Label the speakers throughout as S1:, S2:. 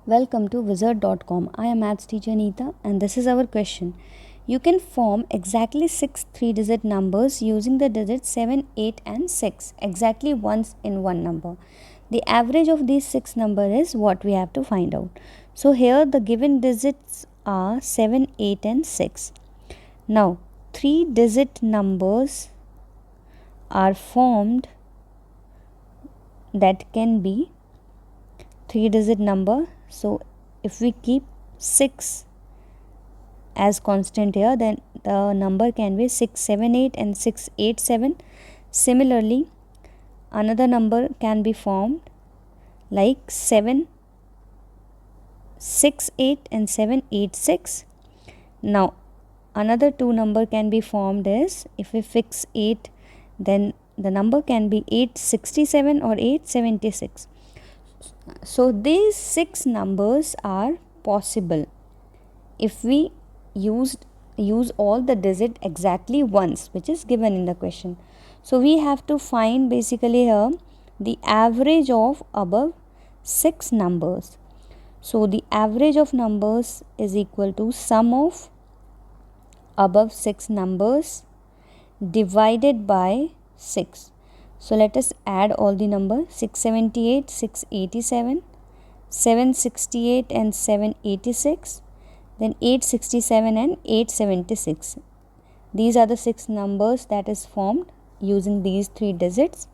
S1: Welcome to wizard.com. I am maths teacher Neeta and this is our question. You can form exactly 6 3-digit numbers using the digits 7, 8 and 6 exactly once in one number. The average of these 6 numbers is what we have to find out. So here the given digits are 7, 8 and 6. Now 3-digit numbers are formed that can be 3-digit number. So if we keep 6 as constant here, then the number can be 678 and 687. Similarly, another number can be formed like 768 and 786. Now another two number can be formed is, if we fix 8, then the number can be 867 or 876. So these 6 numbers are possible if we use all the digit exactly once, which is given in the question. So we have to find basically here the average of above 6 numbers. So the average of numbers is equal to sum of above 6 numbers divided by 6. So let us add all the numbers: 678, 687, 768 and 786, then 867 and 876. These are the 6 numbers that is formed using these 3 digits.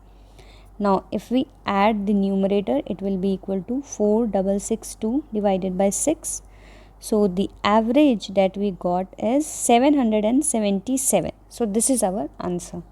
S1: Now if we add the numerator, it will be equal to 4662 divided by 6. So the average that we got is 777. So this is our answer.